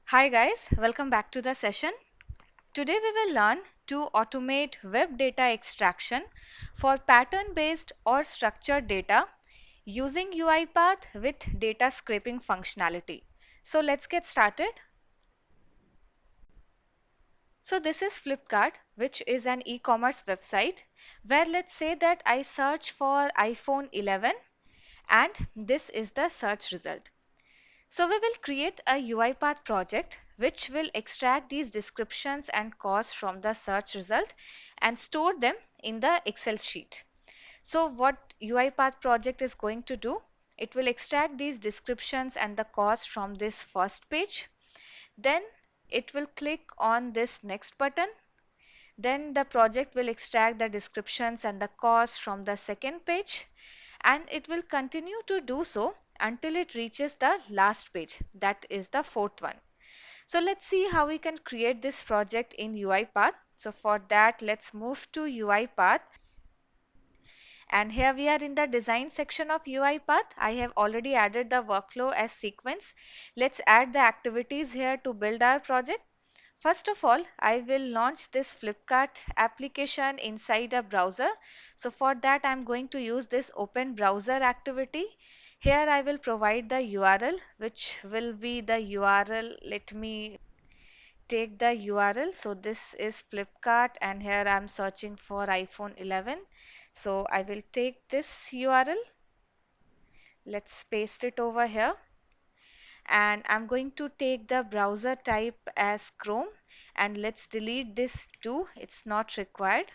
Hi guys, welcome back to the session. Today we will learn to automate web data extraction for pattern-based or structured data using UiPath with data scraping functionality. So let's get started. So this is Flipkart, which is an e-commerce website where let's say that I search for iPhone 11 and this is the search result. So we will create a UiPath project which will extract these descriptions and costs from the search result and store them in the Excel sheet. So what UiPath project is going to do, it will extract these descriptions and the cost from this first page. Then it will click on this next button. Then the project will extract the descriptions and the cost from the second page, and it will continue to do so until it reaches the last page, that is the fourth one. So let's see how we can create this project in UiPath. So for that, let's move to UiPath. And here we are in the design section of UiPath. I have already added the workflow as sequence. Let's add the activities here to build our project. First of all, I will launch this Flipkart application inside a browser. So for that, I'm going to use this open browser activity. Here I will provide the URL, which will be the URL. Let me take the URL. So this is Flipkart and here I'm searching for iPhone 11. So I will take this URL. Let's paste it over here. And I'm going to take the browser type as Chrome and let's delete this too. It's not required.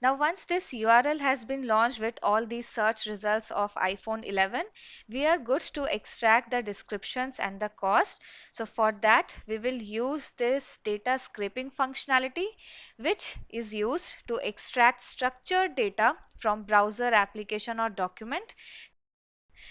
Now once this URL has been launched with all these search results of iPhone 11, we are good to extract the descriptions and the cost. So for that we will use this data scraping functionality, which is used to extract structured data from browser application or document.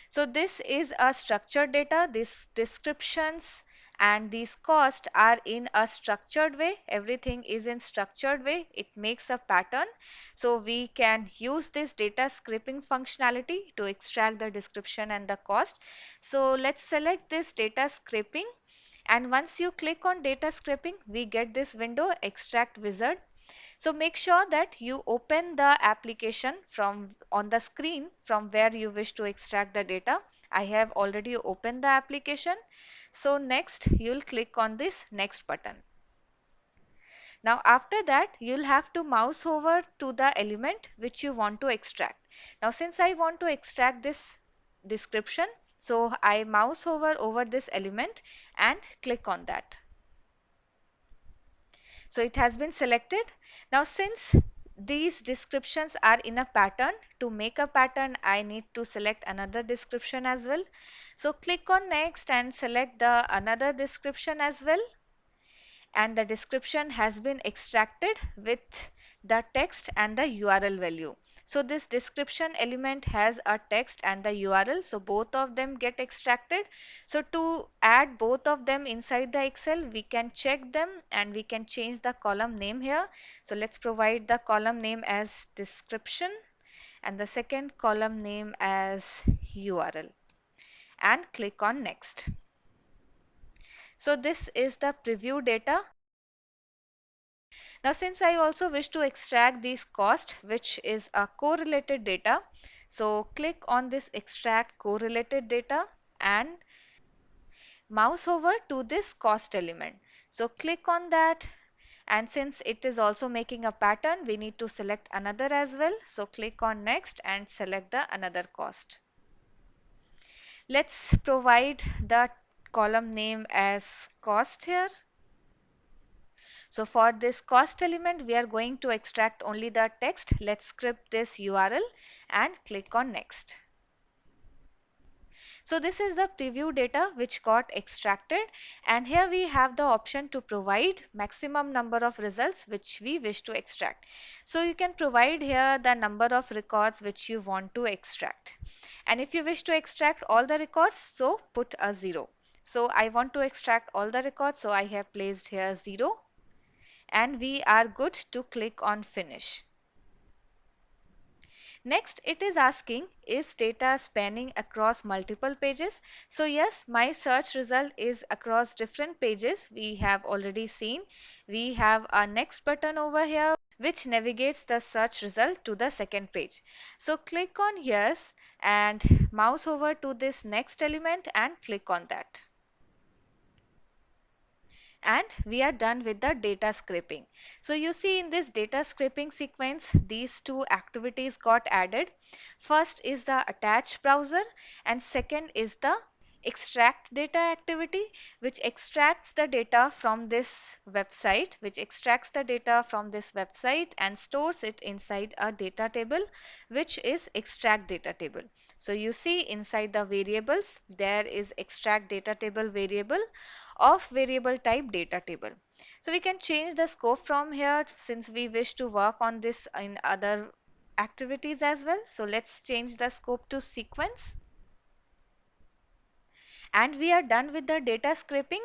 So this is a structured data. These descriptions and these costs are in a structured way. Everything is in structured way. It makes a pattern. So we can use this data scraping functionality to extract the description and the cost. So let's select this data scraping. And once you click on data scraping, we get this window extract wizard. So make sure that you open the application from on the screen from where you wish to extract the data. I have already opened the application. So next you'll click on this next button. Now after that you'll have to mouse over to the element which you want to extract. Now since I want to extract this description, so I mouse over this element and click on that. So it has been selected. Now since these descriptions are in a pattern, to make a pattern I need to select another description as well. So click on next and select the another description as well, and the description has been extracted with the text and the URL value. So this description element has a text and the URL, so both of them get extracted. So to add both of them inside the Excel, we can check them and we can change the column name here. So let's provide the column name as description and the second column name as URL and click on next. So this is the preview data. Now, since I also wish to extract these cost, which is a correlated data, so click on this extract correlated data and mouse over to this cost element. So click on that, and since it is also making a pattern, we need to select another as well. So click on next and select the another cost. Let's provide the column name as cost here. So for this cost element, we are going to extract only the text. Let's script this URL and click on next. So this is the preview data which got extracted, and here we have the option to provide maximum number of results which we wish to extract. So you can provide here the number of records which you want to extract. And if you wish to extract all the records, so put a 0. So I want to extract all the records, so I have placed here 0. And we are good to click on finish. Next, it is asking, is data spanning across multiple pages? So yes, my search result is across different pages. We have already seen. We have a next button over here which navigates the search result to the second page. So click on yes and mouse over to this next element and click on that. And we are done with the data scraping. So you see in this data scraping sequence, these two activities got added. First is the attach browser and second is the extract data activity, which extracts the data from this website and stores it inside a data table, which is extract data table. So you see inside the variables there is extract data table variable of variable type data table. So we can change the scope from here since we wish to work on this in other activities as well. So let's change the scope to sequence. And we are done with the data scraping.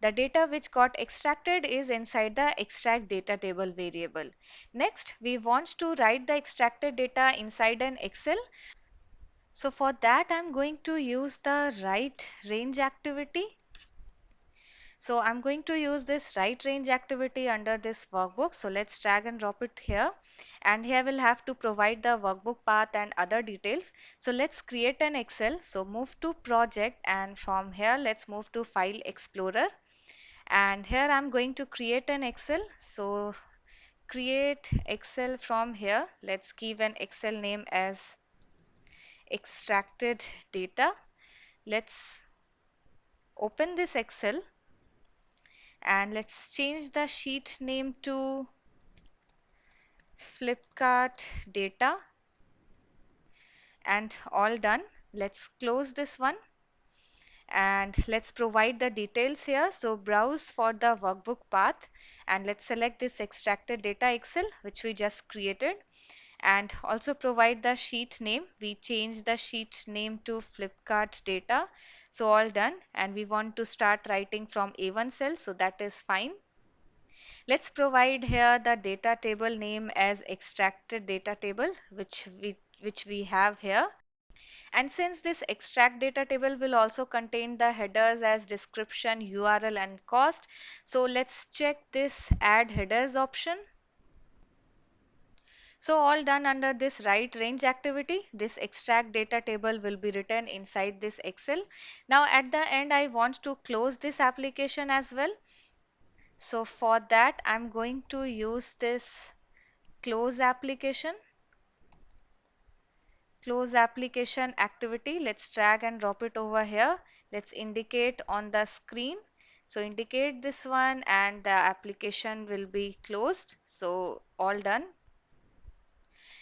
The data which got extracted is inside the extract data table variable. Next, we want to write the extracted data inside an Excel. So for that, I'm going to use the write range activity. So I'm going to use this write range activity under this workbook. So let's drag and drop it here. And here we'll have to provide the workbook path and other details. So let's create an Excel. So move to project and from here let's move to file explorer. And here I'm going to create an Excel. So create Excel from here. Let's give an Excel name as extracted data. Let's open this Excel and let's change the sheet name to Flipkart data and all done. Let's close this one and let's provide the details here. So browse for the workbook path and let's select this extracted data Excel which we just created and also provide the sheet name. We change the sheet name to Flipkart data. So all done and we want to start writing from A1 cell, so that is fine. Let's provide here the data table name as extracted data table, which we have here. And since this extract data table will also contain the headers as description, URL and cost, so let's check this add headers option. So all done under this write range activity. This extract data table will be written inside this Excel. Now at the end I want to close this application as well. So for that I'm going to use this close application activity. Let's drag and drop it over here. Let's indicate on the screen. So indicate this one and the application will be closed. So all done.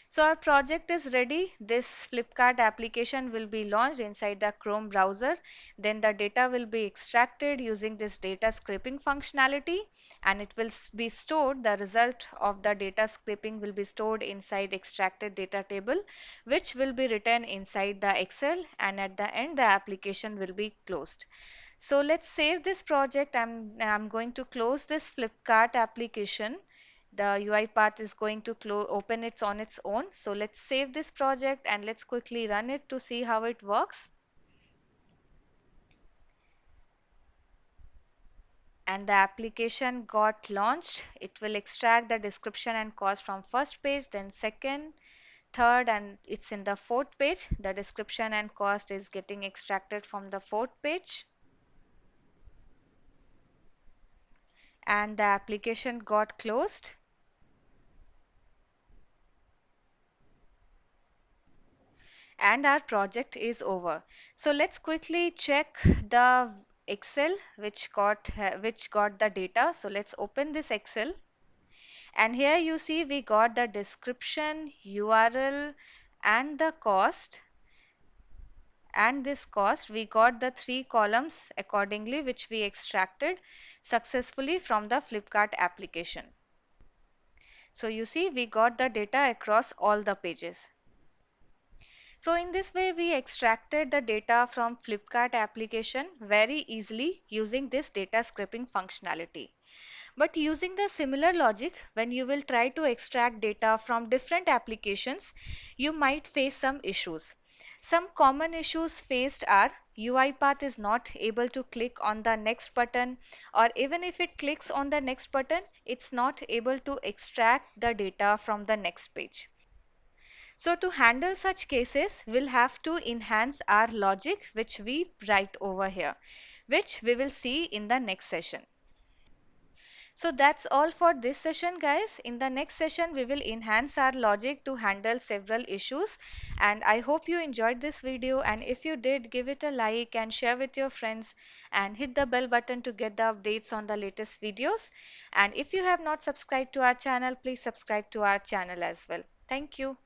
So our project is ready. This Flipkart application will be launched inside the Chrome browser. Then the data will be extracted using this data scraping functionality and it will be stored. The result of the data scraping will be stored inside extracted data table, which will be written inside the Excel, and at the end the application will be closed. So let's save this project. I'm going to close this Flipkart application. The UI path is going to open it on its own. So let's save this project and let's quickly run it to see how it works. And the application got launched. It will extract the description and cost from first page, then second, third, and it's in the fourth page. The description and cost is getting extracted from the fourth page. And the application got closed. And our project is over. So let's quickly check the Excel which got the data. So let's open this Excel and here you see we got the description, URL and the cost, and this cost we got the three columns accordingly which we extracted successfully from the Flipkart application. So you see we got the data across all the pages. So in this way we extracted the data from Flipkart application very easily using this data scraping functionality. But using the similar logic, when you will try to extract data from different applications, you might face some issues. Some common issues faced are UiPath is not able to click on the next button, or even if it clicks on the next button, it's not able to extract the data from the next page. So to handle such cases, we'll have to enhance our logic which we write over here, which we will see in the next session. So that's all for this session, guys. In the next session, we will enhance our logic to handle several issues. And I hope you enjoyed this video. And if you did, give it a like and share with your friends and hit the bell button to get the updates on the latest videos. And if you have not subscribed to our channel, please subscribe to our channel as well. Thank you.